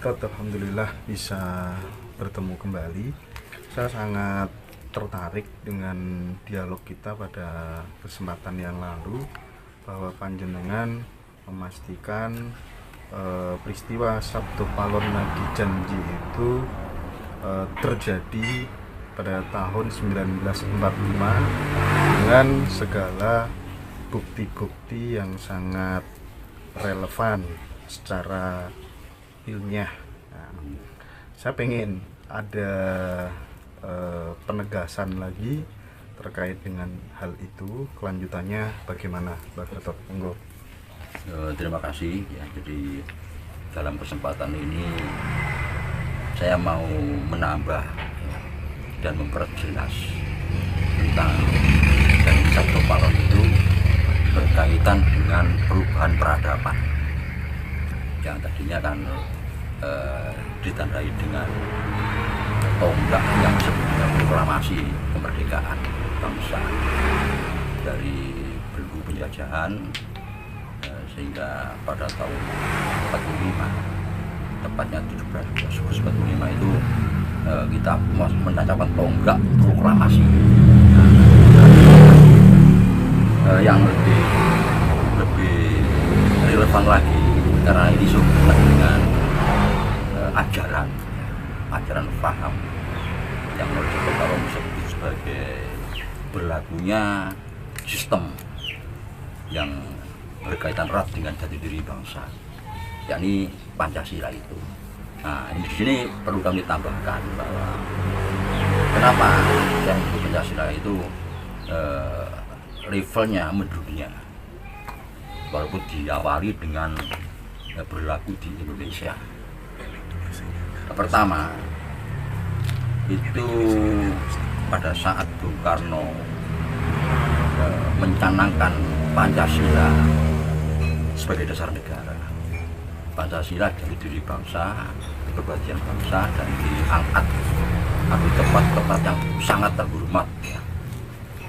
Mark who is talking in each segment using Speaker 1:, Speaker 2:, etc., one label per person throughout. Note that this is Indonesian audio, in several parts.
Speaker 1: Ustadz, alhamdulillah bisa bertemu kembali. Saya sangat tertarik dengan dialog kita pada kesempatan yang lalu, bahwa panjenengan memastikan peristiwa Sabtu Palon Nagi Janji itu terjadi pada tahun 1945 dengan segala bukti-bukti yang sangat relevan secara ilmiah. Nah, saya pengen ada penegasan lagi terkait dengan hal itu. Kelanjutannya bagaimana, Pak Gatot? Monggo.
Speaker 2: Terima kasih ya. Jadi dalam kesempatan ini saya mau menambah ya, dan memperjelas tentang dari Sabtu Palon itu berkaitan dengan perubahan peradaban yang tadinya kan ditandai dengan tonggak yang sebenarnya proklamasi kemerdekaan bangsa dari belenggu penjajahan, sehingga pada tahun 45, tepatnya 17 Agustus 45 itu kita menancapkan tonggak proklamasi. Yang lebih relevan lagi karena ini sehubungan dengan ajaran paham yang menurut Palon disebut sebagai berlakunya sistem yang berkaitan erat dengan jati diri bangsa, yakni Pancasila itu. Nah, di sini perlu kami tambahkan bahwa kenapa yang Pancasila itu levelnya mendunia, walaupun diawali dengan berlaku di Indonesia. Pertama itu pada saat Bung Karno mencanangkan Pancasila sebagai dasar negara. Pancasila dari diri bangsa, kebahagiaan bangsa, dan diangkat di tempat-tempat yang sangat terhormat ya,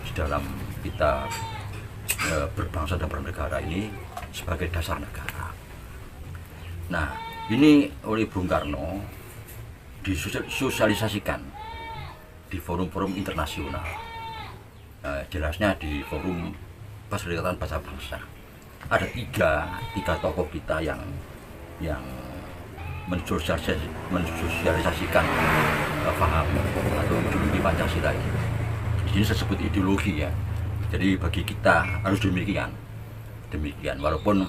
Speaker 2: di dalam kita berbangsa dan bernegara ini sebagai dasar negara. Nah, ini oleh Bung Karno disosialisasikan di forum-forum internasional, jelasnya di forum Perserikatan Bahasa Bangsa. Ada tiga tokoh kita yang mensosialisasikan paham atau ideologi Pancasila ini. Di sini saya sebut ideologi ya. Jadi bagi kita harus demikian. Walaupun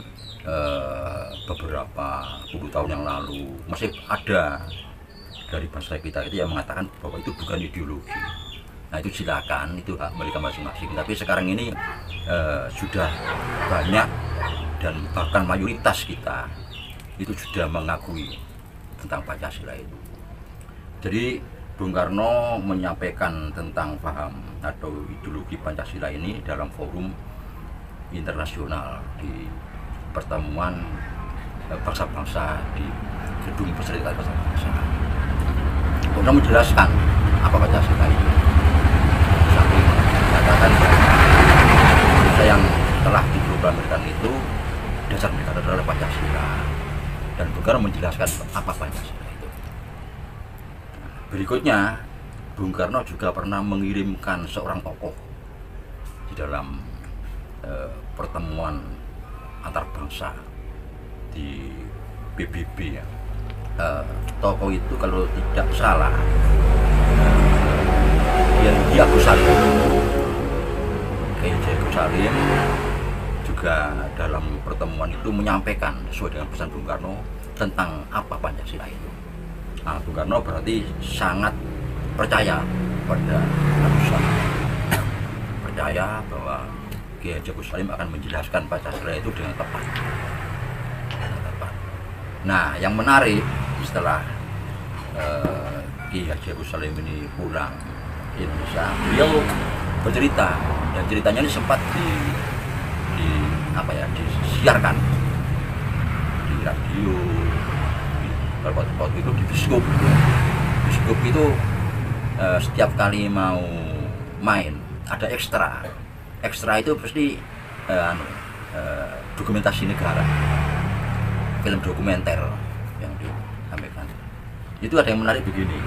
Speaker 2: beberapa puluh tahun yang lalu masih ada dari bangsa kita itu yang mengatakan bahwa itu bukan ideologi. Nah, itu silakan, itu hak mereka masing-masing. Tapi sekarang ini sudah banyak dan bahkan mayoritas kita itu sudah mengakui tentang Pancasila itu. Jadi Bung Karno menyampaikan tentang paham atau ideologi Pancasila ini dalam forum internasional di pertemuan bangsa-bangsa di Gedung Perserikatan Bangsa-Bangsa. Untuk menjelaskan apa Pancasila itu, sampai mengatakan Indonesia yang telah diproklamirkan itu dasar negara adalah Pancasila, dan Bung Karno menjelaskan apa Pancasila itu. Berikutnya, Bung Karno juga pernah mengirimkan seorang tokoh di dalam pertemuan antar bangsa di PBB ya. Tokoh itu kalau tidak salah Kiai Agus Salim juga dalam pertemuan itu menyampaikan sesuai dengan pesan Bung Karno tentang apa Pancasila itu. Nah, Bung Karno berarti sangat percaya pada Agus Salim, percaya bahwa Kiai Agus Salim akan menjelaskan Pancasila itu dengan tepat. Nah, yang menarik setelah Kiai Agus Salim ini pulang ke Indonesia, beliau bercerita, dan ceritanya ini sempat disiarkan di radio, waktu itu di bioskop. Bioskop itu setiap kali mau main ada ekstra itu pasti dokumentasi negara, film dokumenter yang disampaikan. itu ada yang menarik begini.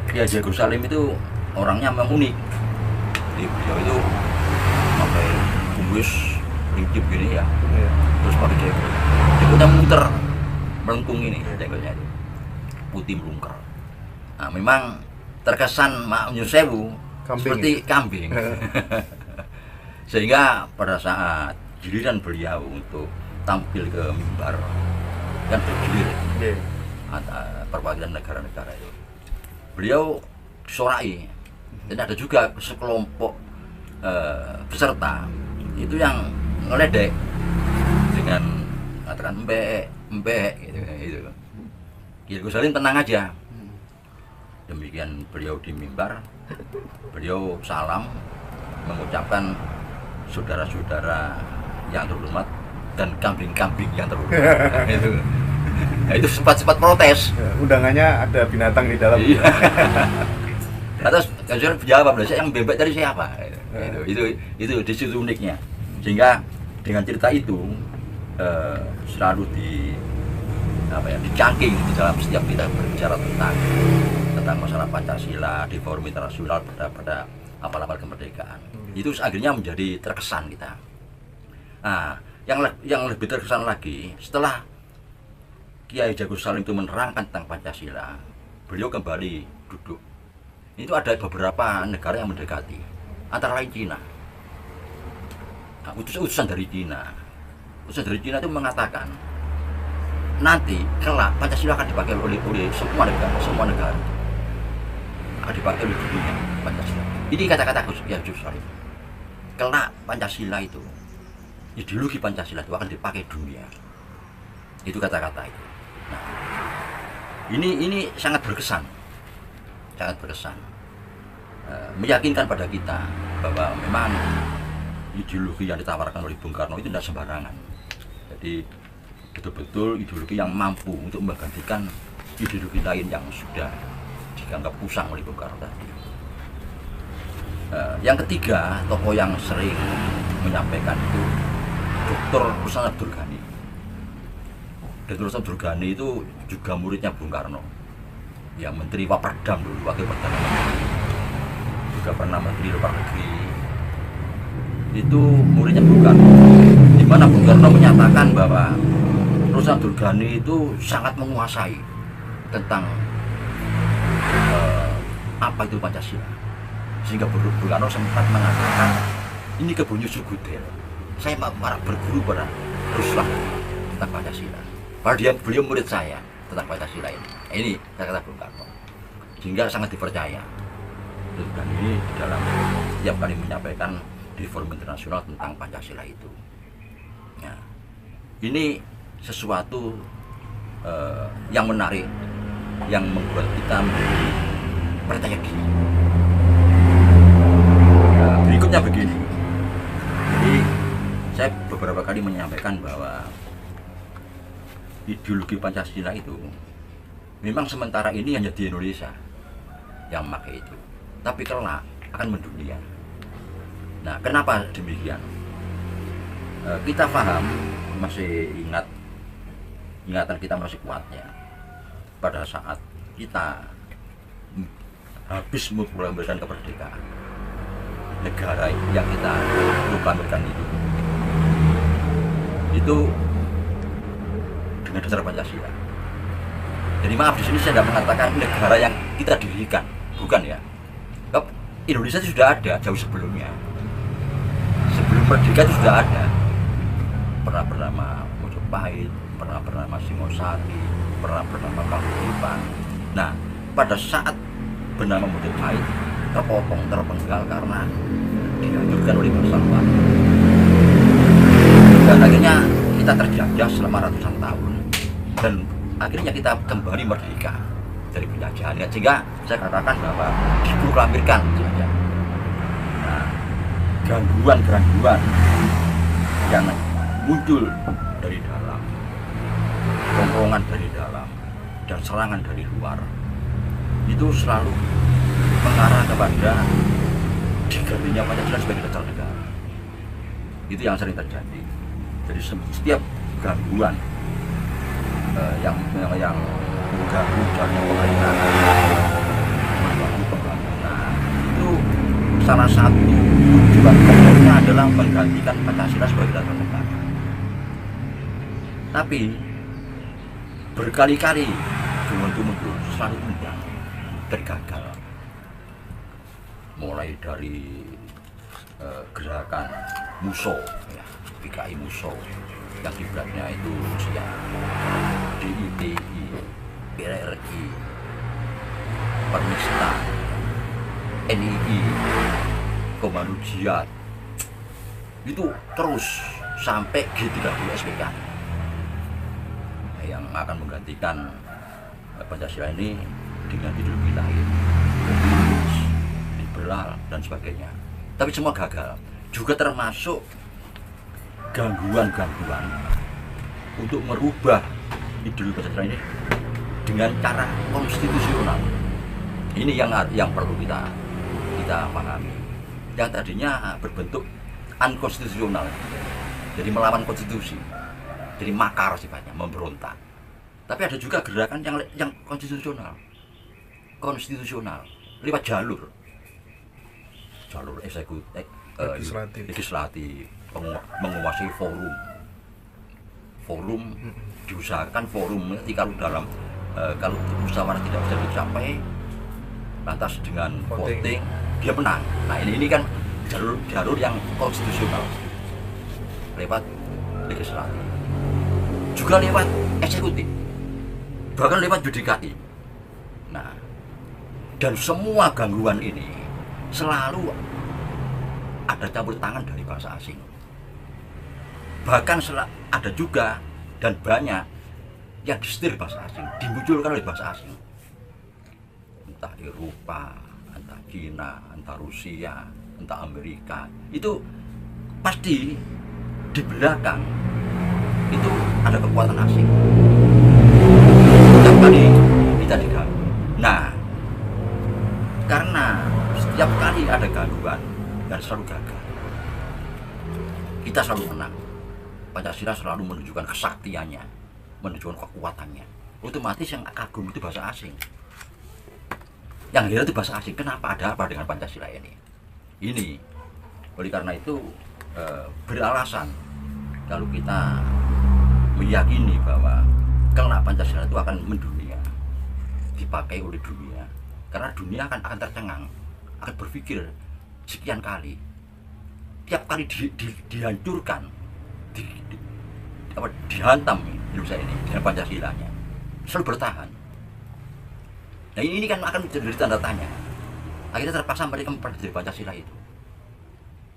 Speaker 2: Kiai Haji Agus Salim itu orangnya memang unik. Jadi beliau itu pakai kumis ringkip gini ya, terus pakai jenggotnya muter melengkung ini, jenggotnya itu putih melungker. Nah, memang terkesan Mak Nyun Sewu seperti kambing. Sehingga pada saat giliran beliau untuk tampil ke mimbar kan bergilir perwakilan negara-negara itu, beliau disorai. Dan ada juga sekelompok peserta itu yang ngeledek dengan katakan mbek gitu. Kiai Agus Salim tenang aja. Demikian beliau di mimbar, beliau salam mengucapkan saudara-saudara yang terhormat dan kambing-kambing yang terhormat. Itu. Nah, itu sempat protes.
Speaker 1: Undangannya ada binatang di dalam.
Speaker 2: Iya. Terus Kanjeng jawab, yang bebek tadi siapa? Itu di situ uniknya. Sehingga dengan cerita itu selalu dicangking di dalam setiap kita berbicara tentang masalah Pancasila di forum internasional pada apal-apal kemerdekaan. Itu akhirnya menjadi terkesan kita. Nah, yang lebih terkesan lagi setelah Kiai Haji Agus Salim itu menerangkan tentang Pancasila, beliau kembali duduk. Itu ada beberapa negara yang mendekati, antara lain Cina. Nah, utusan dari Cina itu mengatakan nanti kelak Pancasila akan dipakai oleh semua negara akan dipakai oleh dunia Pancasila. Ini kata-kata Kiai Haji Agus Salim. Kelak Pancasila itu, ideologi Pancasila itu akan dipakai dunia. Itu kata-kata itu. Nah, ini sangat berkesan, meyakinkan pada kita bahwa memang ideologi yang ditawarkan oleh Bung Karno itu tidak sembarangan. Jadi betul-betul ideologi yang mampu untuk menggantikan ideologi lain yang sudah dianggap usang oleh Bung Karno tadi. Yang ketiga, tokoh yang sering menyampaikan itu Dr. Ruslan Abdul Ghani. Dr. Ruslan Abdul Ghani itu juga muridnya Bung Karno, yang Menteri Waperdam dulu, Wakil Perdana Menteri, juga pernah Menteri Luar Negeri. Itu muridnya Bung Karno, di mana Bung Karno menyatakan bahwa Ruslan Abdul Ghani itu sangat menguasai tentang apa itu Pancasila, sehingga Bung Karno sempat mengatakan ini kebunyi Sugudel, saya mau berguru pada Ruslan tentang Pancasila, padahal beliau murid saya tentang Pancasila ini. Ini kata-kata Bung Karno, sehingga sangat dipercaya. Dan ini di dalam setiap kali menyampaikan di forum internasional tentang Pancasila itu. Nah, ini sesuatu yang menarik, yang membuat kita percaya diri. Berikutnya begini. Jadi saya beberapa kali menyampaikan bahwa ideologi Pancasila itu memang sementara ini hanya di Indonesia yang memakai itu, tapi kelak akan mendunia. Nah, kenapa demikian? Kita paham, masih ingatan kita masih kuatnya pada saat kita habis memproklamasikan kemerdekaan negara yang kita proklamasikan itu dengan dasar Pancasila. Jadi maaf, di sini saya tidak mengatakan negara yang kita dirikan, bukan ya. Indonesia itu sudah ada jauh sebelumnya. Sebelum merdeka itu sudah ada. Pernah bernama Mojopahit, pernah bernama Singosari, pernah bernama Paguyuban. Nah, pada saat bernama Mojopahit terpotong, terpenggal karena dihancurkan oleh bangsa luar. Dan akhirnya kita terjajah selama ratusan tahun, dan akhirnya kita kembali merdeka dari penjajahan. Sehingga saya katakan bahwa diproklamirkan saja. Nah, gangguan-gangguan yang muncul dari dalam, tongkrongan dari dalam, dan serangan dari luar, itu selalu mengarah kepada digantinya Pancasila sebagai dasar negara. Itu yang sering terjadi. Jadi setiap gangguan yang mengganggu jalannya pemerintahan, mengganggu pembangunan. Itu salah satu tujuan pokoknya adalah menggantikan Pancasila sebagai dasar negara. Tapi berkali-kali mundur selalu undang dan gagal. Mulai dari gerakan Muso, ya, PKI Muso yang kiblatnya itu Rusia, DITI, PRRI, Permista, NII, Komando Jihad, itu terus sampai G30 SPKI yang akan menggantikan Pancasila ini dengan ideologi lain, komunis, liberal dan sebagainya. Tapi semua gagal. Juga termasuk gangguan-gangguan untuk merubah ideologi Pancasila ini dengan cara konstitusional. Ini yang perlu kita pahami. Yang tadinya berbentuk unkonstitusional, jadi melawan konstitusi, jadi makar sifatnya, memberontak. Tapi ada juga gerakan yang konstitusional lewat jalur eksekutif, legislatif, menguasai forum, diusahakan forum nanti kalau kalau musyawarah tidak bisa dicapai, lantas dengan voting dia menang. Nah ini kan jalur yang konstitusional lewat legislatif, juga lewat eksekutif, bahkan lewat judikatif. Nah, dan semua gangguan ini selalu ada campur tangan dari bangsa asing. Bahkan ada juga dan banyak yang disetir bangsa asing, dimunculkan oleh bangsa asing. Entah Eropa, entah Cina, entah Rusia, entah Amerika. Itu pasti di belakang itu ada kekuatan asing. Setiap kali kita diganggu. Nah, karena setiap kali ada gangguan dan selalu gagal, kita selalu menang. Pancasila selalu menunjukkan kesaktiannya, menunjukkan kekuatannya. Otomatis yang kagum itu bahasa asing, yang heran itu bahasa asing. Kenapa? Ada apa dengan Pancasila ini? Oleh karena itu beralasan kalau kita meyakini bahwa kelak Pancasila itu akan mendunia, dipakai oleh dunia, karena dunia akan tercengang, akan berpikir sekian kali, tiap kali dihancurkan, dihantam Indonesia ini dengan Pancasilanya, selalu bertahan. Nah ini kan akan menjadi tanda tanya. Akhirnya terpaksa mereka mempelajari Pancasila itu.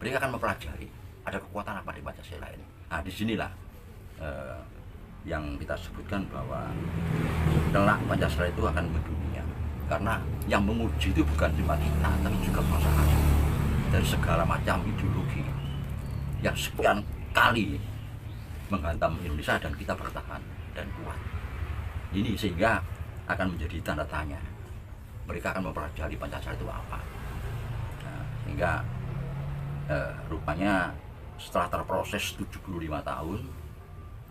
Speaker 2: Mereka akan mempelajari ada kekuatan apa di Pancasila ini. Nah disinilah yang kita sebutkan bahwa kelak Pancasila itu akan mendunia, karena yang menguji itu bukan cuma kita, tapi juga bangsa asing dari segala macam ideologi yang sekian kali menghantam Indonesia dan kita bertahan dan kuat. Ini sehingga akan menjadi tanda tanya. Mereka akan mempelajari Pancasila itu apa. Nah, sehingga rupanya setelah terproses 75 tahun,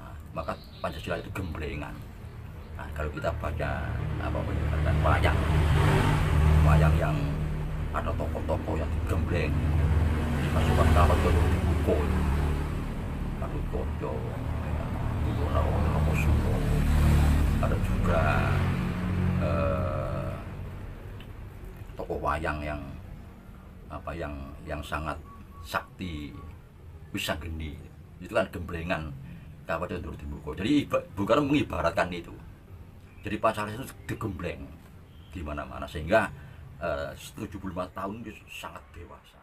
Speaker 2: nah, maka Pancasila itu gemblengan. Nah, kalau kita baca wayang yang ada tokoh-tokoh yang digembleng, dimasukkan kawat ke buku, Gatot Koco, Noposumo, ada juga tokoh wayang yang sangat sakti, Wisageni, itu kan gemblengan kawat untuk dibuku. Jadi bukan mengibaratkan itu. Jadi Pancasila itu digembleng di mana-mana, sehingga 75 tahun itu sangat dewasa.